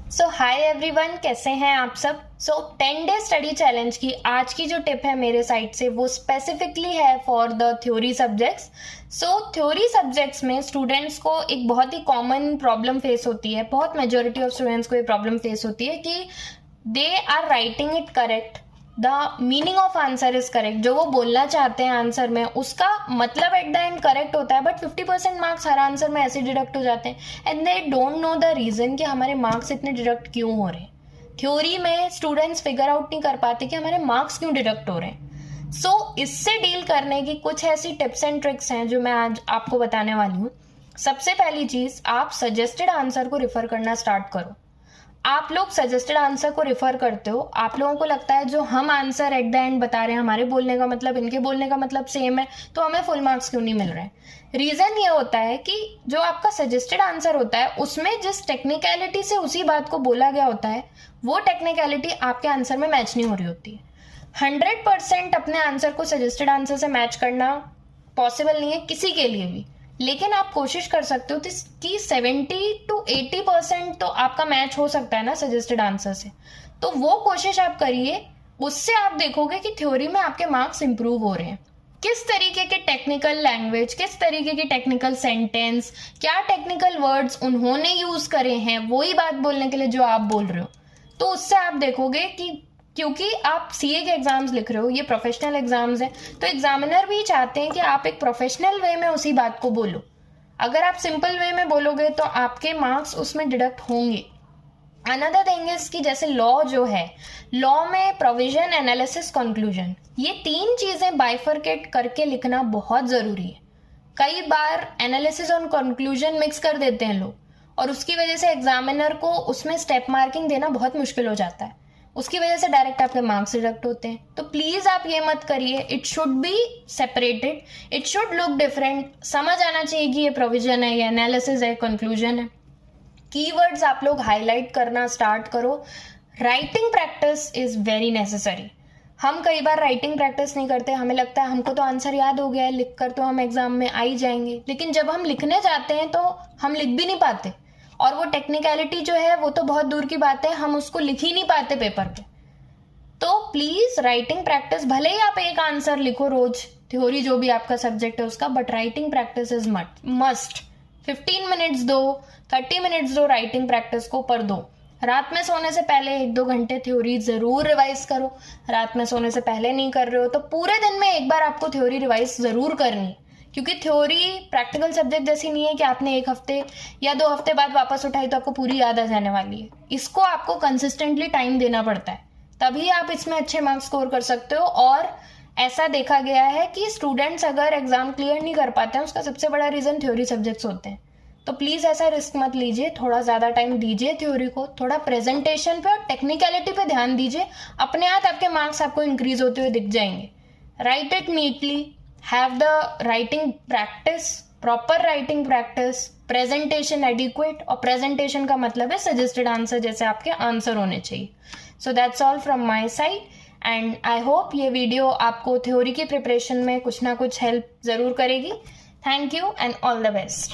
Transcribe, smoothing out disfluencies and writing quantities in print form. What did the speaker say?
सो hi everyone, कैसे हैं आप सब। 10 डे स्टडी चैलेंज की आज की जो टिप है मेरे साइड से वो स्पेसिफिकली है for the theory subjects. Theory subjects में स्टूडेंट्स को एक बहुत ही कॉमन प्रॉब्लम फेस होती है, बहुत मेजोरिटी ऑफ स्टूडेंट्स को ये प्रॉब्लम फेस होती है कि they are writing it correct, the meaning of answer is correct, जो वो बोलना चाहते हैं आंसर में उसका मतलब एट द एंड करेक्ट होता है, बट 50% मार्क्स हर आंसर में ऐसे डिडक्ट हो जाते हैं and they don't know the reason कि हमारे मार्क्स इतने डिडक्ट क्यों हो रहे हैं। थ्योरी में स्टूडेंट्स फिगर आउट नहीं कर पाते कि हमारे मार्क्स क्यों डिडक्ट हो रहे हैं। इससे डील करने की कुछ ऐसी टिप्स एंड ट्रिक्स हैं जो मैं आज आपको बताने वाली हूँ। सबसे पहली चीज, आप सजेस्टेड आंसर को रिफर करना स्टार्ट करो। आप लोग सजेस्टेड आंसर को रिफर करते हो, आप लोगों को लगता है जो हम आंसर एट द एंड बता रहे हैं हमारे बोलने का मतलब इनके बोलने का मतलब सेम है, तो हमें फुल मार्क्स क्यों नहीं मिल रहे हैं। रीजन ये होता है कि जो आपका सजेस्टेड आंसर होता है उसमें जिस टेक्निकलिटी से उसी बात को बोला गया होता है वो टेक्निकलिटी आपके आंसर में मैच नहीं हो रही होती है। 100% अपने आंसर को सजेस्टेड आंसर से मैच करना पॉसिबल नहीं है किसी के लिए भी, लेकिन आप कोशिश कर सकते हो कि 70 to 80% तो आपका मैच हो सकता है ना सजेस्टेड आंसर से। तो वो कोशिश आप करिए, उससे आप देखोगे कि थ्योरी में आपके मार्क्स इंप्रूव हो रहे हैं। किस तरीके के टेक्निकल लैंग्वेज, किस तरीके के टेक्निकल सेंटेंस, क्या टेक्निकल वर्ड्स उन्होंने यूज करे हैं वही बात बोलने के लिए जो आप बोल रहे हो, तो उससे आप देखोगे कि क्योंकि आप सीए के एग्जाम्स लिख रहे हो, ये प्रोफेशनल एग्जाम्स हैं, तो एग्जामिनर भी चाहते हैं कि आप एक प्रोफेशनल वे में उसी बात को बोलो। अगर आप सिंपल वे में बोलोगे तो आपके मार्क्स उसमें डिडक्ट होंगे। अनदर थिंग इज कि जैसे लॉ जो है, लॉ में प्रोविजन, एनालिसिस, कंक्लूजन, ये तीन चीजें बाइफरकेट करके लिखना बहुत जरूरी है। कई बार एनालिसिस और कंक्लूजन मिक्स कर देते हैं लोग और उसकी वजह से एग्जामिनर को उसमें स्टेप मार्किंग देना बहुत मुश्किल हो जाता है, उसकी वजह से डायरेक्ट आपके मार्क्स डिडक्ट होते हैं। तो प्लीज आप ये मत करिए, it should be separated, it should look different. समझ आना चाहिए कि ये प्रोविजन है, ये एनालिसिस है, कंक्लूजन है। कीवर्ड्स आप लोग हाईलाइट करना स्टार्ट करो। Writing practice is very necessary. हम कई बार राइटिंग प्रैक्टिस नहीं करते, हमें लगता है हमको तो आंसर याद हो गया है, लिख कर तो हम एग्जाम में आ ही जाएंगे, लेकिन जब हम लिखने जाते हैं तो हम लिख भी नहीं पाते, और वो टेक्निकलिटी जो है वो तो बहुत दूर की बात है, हम उसको लिख ही नहीं पाते पेपर पे। तो प्लीज राइटिंग प्रैक्टिस, भले ही आप एक आंसर लिखो रोज, थ्योरी जो भी आपका सब्जेक्ट है उसका, but writing practice is must. 15 minutes दो, 30 मिनट्स दो राइटिंग प्रैक्टिस को पर दो। रात में सोने से पहले 1-2 घंटे थ्योरी जरूर रिवाइज करो। रात में सोने से पहले नहीं कर रहे हो तो पूरे दिन में एक बार आपको थ्योरी रिवाइज जरूर करनी, क्योंकि थ्योरी प्रैक्टिकल सब्जेक्ट जैसी नहीं है कि आपने 1 हफ्ते या 2 हफ्ते बाद वापस उठाई तो आपको पूरी याद आ जाने वाली है। इसको आपको कंसिस्टेंटली टाइम देना पड़ता है, तभी आप इसमें अच्छे मार्क्स स्कोर कर सकते हो। और ऐसा देखा गया है कि स्टूडेंट्स अगर एग्जाम क्लियर नहीं कर पाते हैं उसका सबसे बड़ा रीजन थ्योरी सब्जेक्ट्स होते हैं। तो प्लीज ऐसा रिस्क मत लीजिए, थोड़ा ज्यादा टाइम दीजिए थ्योरी को, थोड़ा प्रेजेंटेशन पे और टेक्निकलिटी पे ध्यान दीजिए, अपने आप आपके मार्क्स आपको इंक्रीज होते हुए दिख जाएंगे। Right it neatly, have the writing practice, proper writing practice, presentation adequate, और प्रेजेंटेशन का मतलब है सजेस्टेड आंसर जैसे आपके आंसर होने चाहिए। So that's all from my side and I hope ये वीडियो आपको थ्योरी की प्रिपरेशन में कुछ ना कुछ हेल्प जरूर करेगी। Thank you and all the best.